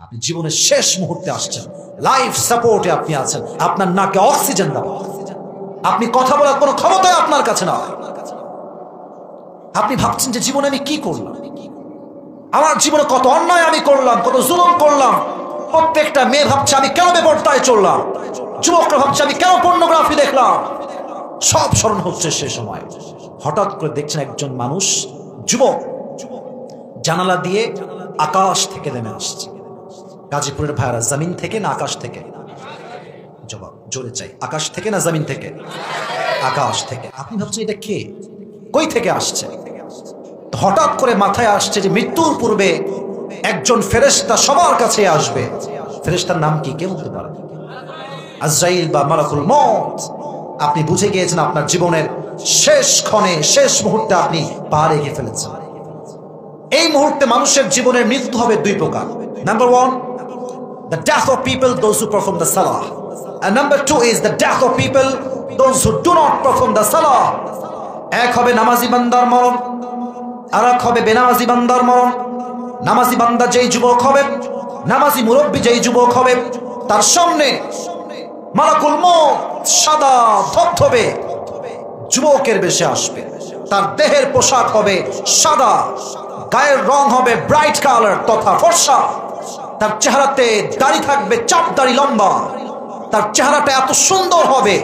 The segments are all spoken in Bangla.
আপনি জীবনের শেষ মুহূর্তে আসছেন, লাইফ সাপোর্টে আপনি আছেন, আপনার নাকে অক্সিজেন দেওয়া, আপনি কথা বলার কোনো ক্ষমতাই আপনার কাছে না। আপনি ভাবছেন যে জীবনে আমি কি করলাম, আমার জীবনে কত অন্যায় আমি করলাম, কত জুলুম করলাম। প্রত্যেকটা মেয়ে ভাবছে আমি কেন বেপরদায় চললাম, যুবকরা ভাবছে আমি কেন পর্নোগ্রাফি দেখলাম। সব স্মরণ হচ্ছে সে সময়। হঠাৎ করে দেখছেন একজন মানুষ, যুবক, জানালা দিয়ে আকাশ থেকে নেমে আসছে। গাজীপুরের ভাইরা, জমিন থেকে না আকাশ থেকে? জবাব জোরে চাই, আকাশ থেকে না জমিন থেকে? আকাশ থেকে। আপনি ভাবছেন এটা কে, কই থেকে আসছে? হঠাৎ করে মাথায় আসছে যে মৃত্যুর পূর্বে একজন ফেরেশতা সবার কাছে আসবে। ফেরেশতার নাম কি, কে বলতে পারে? আজরাইল বা মালাকুল মউত। আপনি বুঝে গিয়েছেন আপনার জীবনের শেষ ক্ষণে, শেষ মুহূর্তে আপনি পা রেখে ফেলেছেন। এই মুহূর্তে মানুষের জীবনের মৃত্যু হবে দুই প্রকার। Number one, the death of people, those who perform the salah, and number two is the death of people, those who do not perform the salah. এক হবে নামাজি বান্দার মরণ, আর এক হবে বেনামাজি বান্দার মরণ। নামাজি বান্দা যেই যুবক হবে, নামাজি মুরব্বী যেই যুবক হবে, তার সামনে মালাকুল মউত সাদা ধবধবে যুবকের বেশে আসবে। তার দেহের পোশাক হবে সাদা, গায়ের রং হবে ব্রাইট কালার তথা ফর্সা। তার চেহারাতে দাড়ি থাকবে চাপ দাড়ি লম্বা। তার চেহারাটা এত সুন্দর হবে,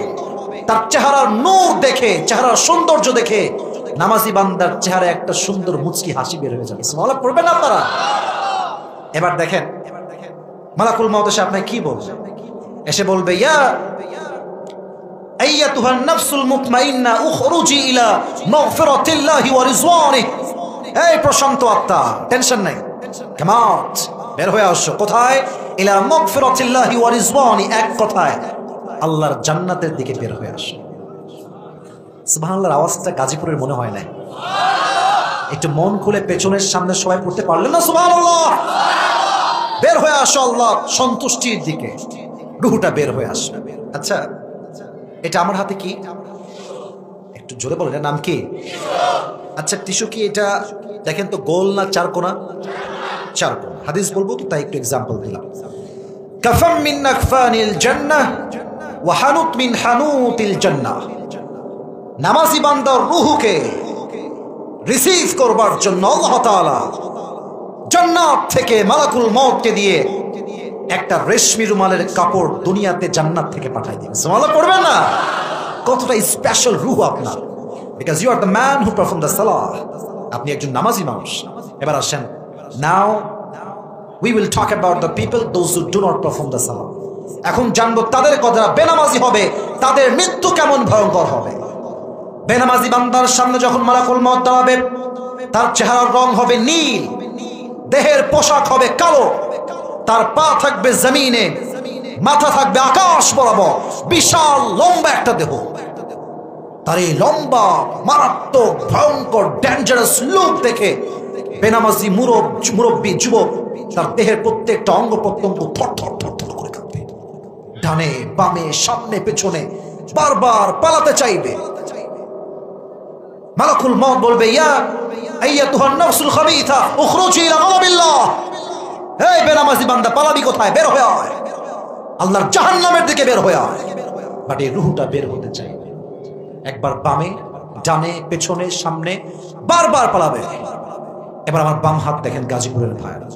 তার চেহারার নূর দেখে, চেহারার সৌন্দর্য দেখে নামাজি বান্দার চেহারায় একটা সুন্দর মুচকি হাসি বের হয়ে যাবে। সুবহানাল্লাহ পড়বেন না আপনারা? এবার দেখেন মালাকুল মউত এসে আপনাকে কি বলবে? এসে বলবে, ইয়া আইয়াতুহান নাফসুল মুতমাইন্না উখরুজি ইলা মাগফিরাতিল্লাহি ওয়া রিজওয়ানিহি। এই প্রশান্ত আত্মা, টেনশন নাই, কাম আউট, বের হয়ে আসো। কোথায়? ইলা মাগফিরাতিল্লাহি ওয়া রিজওয়ানি, এক কথায় আল্লাহর জান্নাতের দিকে বের হয়ে আসো। সুবহানাল্লাহর আওয়াজটা গাজীপুরের মনে হয় নাই? একটু মন খুলে পেছনের সামনে সবাই পড়তে পারলেন না? সুবহানাল্লাহ। বের হয়ে আসো আল্লাহ সন্তুষ্টির দিকে, রুহটা বের হয়ে আসবে। আচ্ছা, এটা আমার হাতে কি? একটু জোরে বলেন, এর নাম কি? আচ্ছা, টিস্যু কি এটা? দেখেন তো, গোল না চার কোনা? চার কোনা। হাদিস বলবো তো, তাই একটু এক্সাম্পল দিলাম। কাফাম মিন আকফানিল জান্নাহ ওয়া হানুত মিন হানুতিল জান্নাহ। নামাজি বান্দার রূহকে রিসিভ করবার জন্য আল্লাহ তাআলা জান্নাত থেকে মালাকুল মউতকে দিয়ে একটা রেশমি রুমালের কাপড় দুনিয়াতে জান্নাত থেকে পাঠাই দিবেন। সুবহানাল্লাহ পড়বেন না? কতটা স্পেশাল রূহ আপনার, because you are the man who perform the সালাহ। আপনি একজন নামাজি মানুষ। এবার আসেন, নাও we will talk about the people those who do not perform the salah. এখন জানবো তাদের কথা, বেনামাজি হবে তাদের মৃত্যু কেমন ভয়ঙ্কর হবে। বেনামাজি বান্দার সামনে যখন মালাকুল মউত দাঁড়াবে, তার চেহারার রং হবে নীল, দেহের পোশাক হবে কালো, তার পা থাকবে জমিনে, মাথা থাকবে আকাশ বরাবর, বিশাল লম্বা একটা দেহ। তার এই লম্বা মারাত্মক ভয়ঙ্কর ডেঞ্জারাস লুক দেখে বেনামাজি মুরব্বী যুবক, তার দেহের প্রত্যেকটা অঙ্গ প্রত্যঙ্গ থর থর থর থর করে কাঁপবে। ডানে বামে সামনে পেছনে বারবার পালাতে চাইবে। মালাকুল মউত বলবে, ইয়া আইয়াতুহান নাফসুল খাবিথা উখরুজি ইলা গাদাবিল্লাহ। এই বেনামাজি বান্দা, পালাবি কোথায়? বের হয়ে আয়, আল্লাহর জাহান্নামের দিকে বের হয়ে আয়। বাট এই রূহটা বের হতে চাইবে। একবার বামে, ডানে, পেছনে, সামনে বারবার পালাবে। এবার আমার বাম হাত দেখেন গাজীপুরের ভাইরা,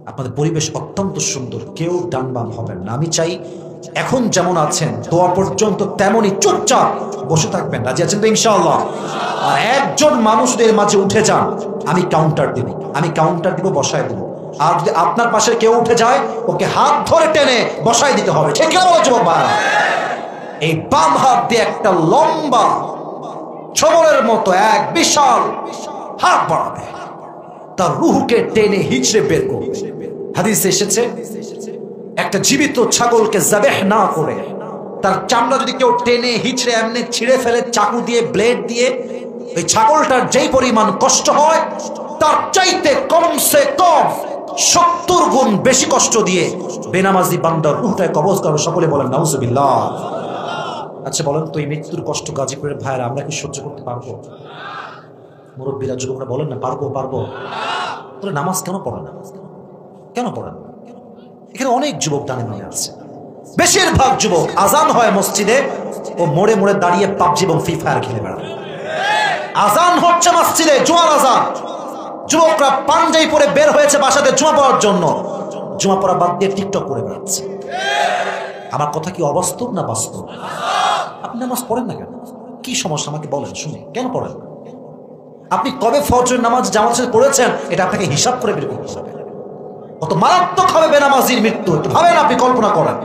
আপনাদের পরিবেশ অত্যন্ত সুন্দর, কেউ ডান বাম হবেন না। আমি চাই এখন যেমন আছেন দোয়া পর্যন্ত তেমনই চুপচাপ বসে থাকবেন। রাজি আছেন তো ইনশাআল্লাহ? আর একজন মানুষদের মাঝে উঠে যান, আমি কাউন্টার দিব, আমি কাউন্টার দিব, বসায় দিব। আর যদি আপনার পাশে কেউ উঠে যায়, ওকে হাত ধরে টেনে বসায় দিতে হবে। ঠিক না বলো যুবক ভাইরা? এই বাম হাত দিয়ে একটা লম্বা ছবলের মতো এক বিশাল হাত বাড়াবে, তার রূহকে টেনে হিচড়ে বের করবে। হাদিসে এসেছে, একটা জীবিত ছাগলকে যাবেহ না করে তার চামড়া যদি কেউ টেনে হিচড়ে এমনি ছিঁড়ে ফেলে চাকু দিয়ে, ব্লেড দিয়ে, ওই ছাগলটার যেই পরিমাণ কষ্ট হয়, তার চাইতে কমসে কম 70 গুণ বেশি কষ্ট দিয়ে বেনামাজি বান্দার রূহটাকে কবজ করবে। সকলে বলেন নাউজুবিল্লাহ। আচ্ছা বলেন তো, এই মৃত্যুর কষ্ট গাজীপুরের ভাইরা আমরা কি সহ্য করতে পারবো? মুরব্বীরা, যুবকরা বলেন না, পারবো? পারবো? তোরা নামাজ কেন পড়ে না? কেন পড়েন? এখানে অনেক যুবক ডানে বামে আছে, বেশিরভাগ যুবক আজান হয় মসজিদে, ও মোড়ে মোড়ে দাঁড়িয়ে পাবজি এবং ফ্রি ফায়ার খেলে বেড়ায়। আজান হচ্ছে মসজিদে, জুমার আজান, যুবকরা পাঞ্জাবি পরে বের হয়েছে বাসাতে জুমা পড়ার জন্য, জুমা পড়া বাদ দিয়ে টিকটক করে বেড়াচ্ছে। আমার কথা কি অবাস্তব না বাস্তব? আপনি নামাজ পড়েন না কেন? কি সমস্যা আমাকে বলেন শুনি, কেন পড়েন না? আপনি কবে ফজরের নামাজ জামাতের সাথে পড়েছেন এটা আপনাকে হিসাব করে বের করতে হবে। কত মারাত্মক হবে বেনামাজির মৃত্যু, ভাবেন, আপনি কল্পনা করেন।